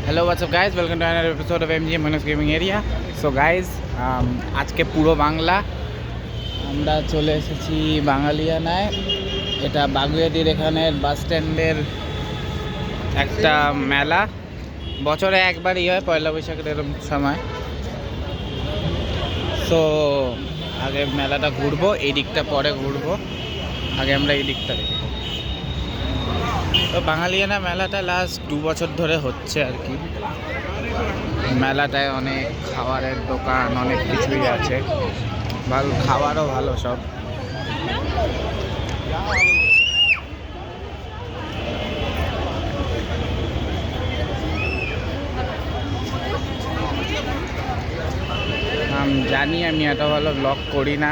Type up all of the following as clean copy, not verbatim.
Hello WhatsApp guys, welcome to another episode of MG Manoj gaming area. So guys, আজকে পুরো বাংলা আমরা চলে এসেছি বাঙালিয়ানায়। এটা বাগুইআটির এখানের বাস স্ট্যান্ডের একটা মেলা। বছরে একবারই হয়, পয়লা বৈশাখের এরকম সময়। সো আগে মেলাটা ঘুরবো, এই দিকটা পরে ঘুরবো। আগে আমরা এই দিকটা দেখি। তো বাঙালিয়ানা মেলাটা লাস্ট 2 বছর ধরে হচ্ছে আর কি। মেলাটায় অনেক খাবারের দোকান, অনেক কিছুই আছে, ভালো খাবারও ভালো সব। জানি আমি এত ভালো ব্লগ করি না,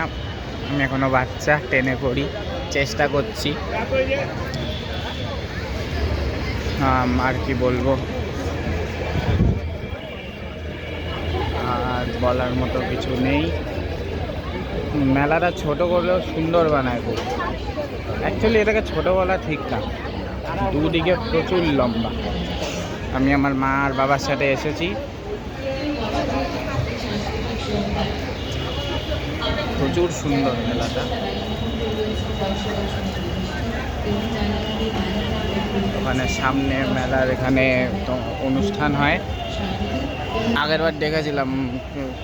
আমি এখনো বাচ্চা, টেনে পড়ি, চেষ্টা করছি। আর কি বলবো, আর বলার মতো কিছু নেই। মেলাটা ছোট করলেও সুন্দর বানায় খুব। অ্যাকচুয়ালি এটাকে ছোট বলা ঠিক না, দুদিকে প্রচুর লম্বা। আমি আমার মা আর বাবার সাথে এসেছি, প্রচুর সুন্দর মেলাটা। ওখানে সামনে মেলার এখানে তো অনুষ্ঠান হয়। আগেরবার দেখেছিলাম,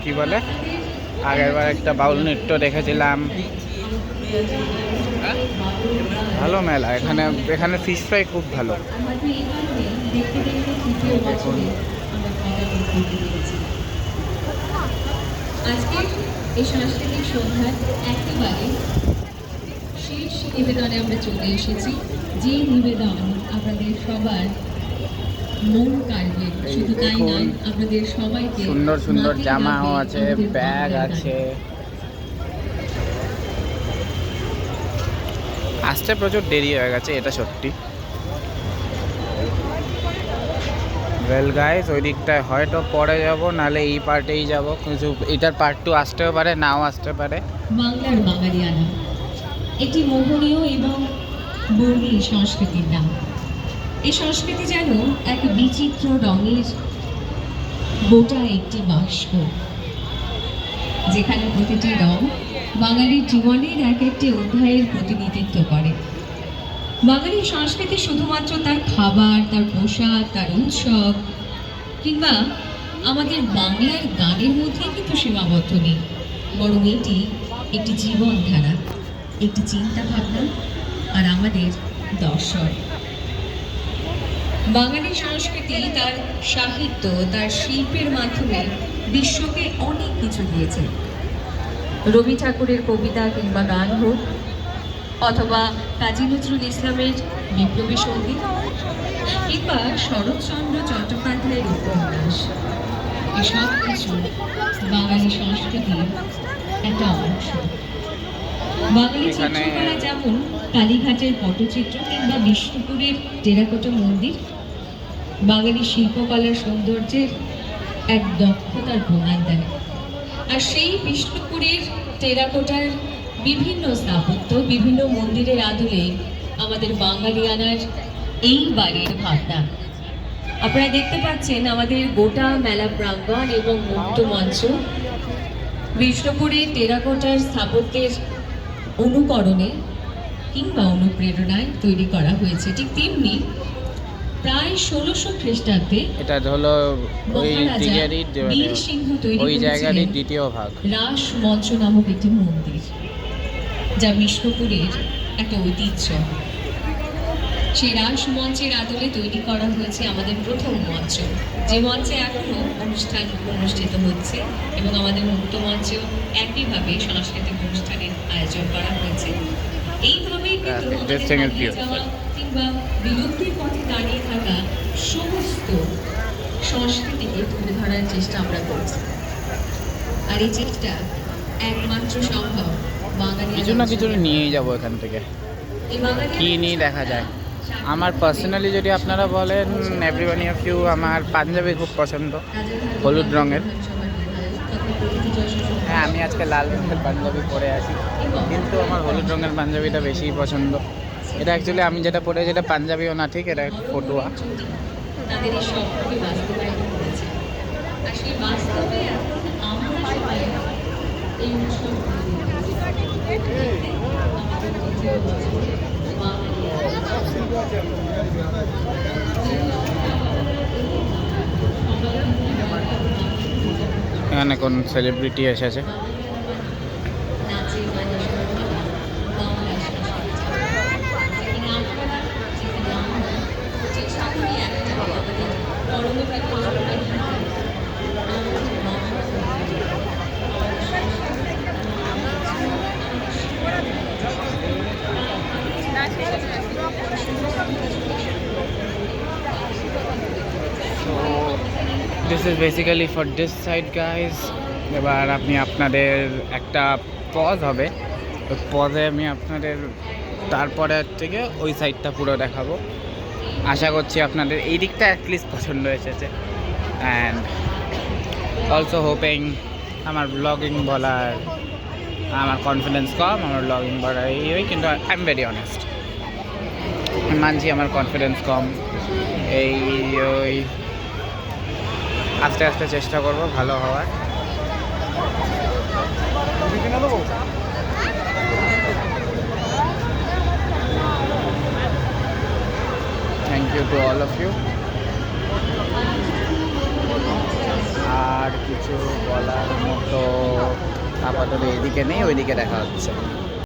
কি বলে, আগেরবার একটা বাউল নৃত্য দেখেছিলাম। ভালো মেলা এখানে। এখানে ফিশ ফ্রাই খুব ভালো। দেখুন, আজকে এই সাংস্কৃতিক সন্ধ্যার একেবারে শেষ নিবেদনে আমরা চলে এসেছি, যে নিবেদন আপনাদের সবার মন কাড়বে। শুধু তাই নয়, আপনাদের সবাইকে সুন্দর সুন্দর জামাও আছে, ব্যাগ আছে। আসতে প্রচুর দেরি হয়ে গেছে, এটা সত্যি। ওয়েল গাইস, ওই দিকটায় হয়তো পরে যাব, নাহলে এই পার্টেই যাব। কিন্তু এটার পার্ট 2 আসতেও পারে, নাও আসতে পারে। বাংলার বাঙালিয়ানা একটি মোহনীয় এবং বর্ণিল সংস্কৃতির নাম। এই সংস্কৃতি যেন এক বিচিত্র রঙের গোটা একটি বাক্স, যেখানে প্রতিটি রং বাঙালির জীবনের এক একটি অধ্যায়ের প্রতিনিধিত্ব করে। বাঙালির সংস্কৃতি শুধুমাত্র তার খাবার, তার পোশাক, তার উৎসব কিংবা আমাদের বাংলার গানের মধ্যে কিন্তু সীমাবদ্ধ নেই, বরং এটি একটি জীবনধারা, একটি চিন্তা ভাবনা আর আমাদের দর্শন। বাঙালি সংস্কৃতি তার সাহিত্য, তার শিল্পের মাধ্যমে বিশ্বকে অনেক কিছু দিয়েছে। রবি ঠাকুরের কবিতা কিংবা গান হোক, অথবা কাজী নজরুল ইসলামের বিপ্লবী সঙ্গীত, কিংবা শরৎচন্দ্র চট্টোপাধ্যায়ের উপন্যাস, এসব কিছু বাঙালি সংস্কৃতির একটা অংশ। বাঙালি চিত্রকলা যেমন কালীঘাটের পটচিত্র কিংবা বিষ্ণুপুরের টেরাকোটা মন্দির, বাঙালি শিল্পকলার সৌন্দর্যের এক দক্ষতার প্রমাণ দেয়। আর সেই বিষ্ণুপুরের টেরাকোটার বিভিন্ন স্থাপত্য, বিভিন্ন মন্দিরের আদলে আমাদের বাঙালিয়ানার এই বাড়ির ভাবনা। আপনারা দেখতে পাচ্ছেন আমাদের গোটা মেলা প্রাঙ্গণ এবং মুক্ত মঞ্চ বিষ্ণুপুরের টেরাকোটার স্থাপত্যের অনুকরণে কিংবা অনুপ্রেরণায় তৈরি করা হয়েছে। ঠিক তেমনি প্রায় 1600 খ্রিস্টাব্দে এটা হলো ওই দিকেরই, বীর সিংহ তৈরি ওই জায়গারই করেছিলেন দ্বিতীয় ভাগ, রাস মঞ্চ নামক একটি মন্দির, যা বিষ্ণুপুরের একটা ঐতিহ্য। সেই রাস মঞ্চের আদলে তৈরি করা হয়েছে আমাদের প্রথম মঞ্চ, যে মঞ্চে এখনো অনুষ্ঠান অনুষ্ঠিত হচ্ছে, এবং আমাদের মুক্ত মঞ্চেও একইভাবে সাংস্কৃতিক অনুষ্ঠানের আয়োজন করা হয়েছে। এইভাবেই কিন্তু আমাদের হারিয়ে যাওয়া কিংবা বিলুপ্তির পথে দাঁড়িয়ে থাকা সমস্ত সংস্কৃতিকে তুলে ধরার চেষ্টা আমরা করছি। আর এই চেষ্টা একমাত্র সম্ভব বাঙালি। কিছু না কিছু নিয়েই যাবো এখান থেকে, কি নিয়ে দেখা যায়। আমার পার্সোনালি যদি আপনারা বলেন, এভরিওয়ান অফ ইউ, আমার পাঞ্জাবি খুব পছন্দ, হলুদ রঙের। হ্যাঁ, আমি আজকে লাল রঙের পাঞ্জাবি পরে আছি, কিন্তু আমার হলুদ রঙের পাঞ্জাবিটা বেশি পছন্দ। এটা অ্যাকচুয়ালি আমি যেটা পরে, যেটা পাঞ্জাবিও না ঠিক, এটা ফটুয়া। তাদের এই স্বপ্নকে বাস্তবায়িত করেছে। আর সেই বাস্তবে এখন আমরা সবাই এই উৎসবগুলো দেখতে আমাদের দ্বিতীয় বছরে এখানে কোন সেলিব্রিটি এসেছে? নাচে গানে সর্বদা বাংলা যেখানে আপনারা যেখানে আমরা যে সকলেই একসাথে আমাদের পরবর্তী প্রজন্মের হাতে আমাদের Bangla this is basically for this side guys. এবার আপনি আপনাদের একটা পজ হবে, ওই পজে আমি আপনাদের তারপরে থেকে ওই সাইডটা পুরো দেখাবো। আশা করছি আপনাদের এই দিকটা অ্যাটলিস্ট পছন্দ এসেছে। অ্যান্ড অলসো হোপিং আমার ব্লগিং বলার আমার কনফিডেন্স কম, আমার ব্লগিং বলার এই কিন্তু আই এম ভেরি অনেস্ট, মানছি আমার কনফিডেন্স কম। ওই আস্তে আস্তে চেষ্টা করব ভালো হওয়ার। Thank you to all of you. আর কিছু বলার মতো আপাতত এদিকে নেই, ওইদিকে দেখা হচ্ছে।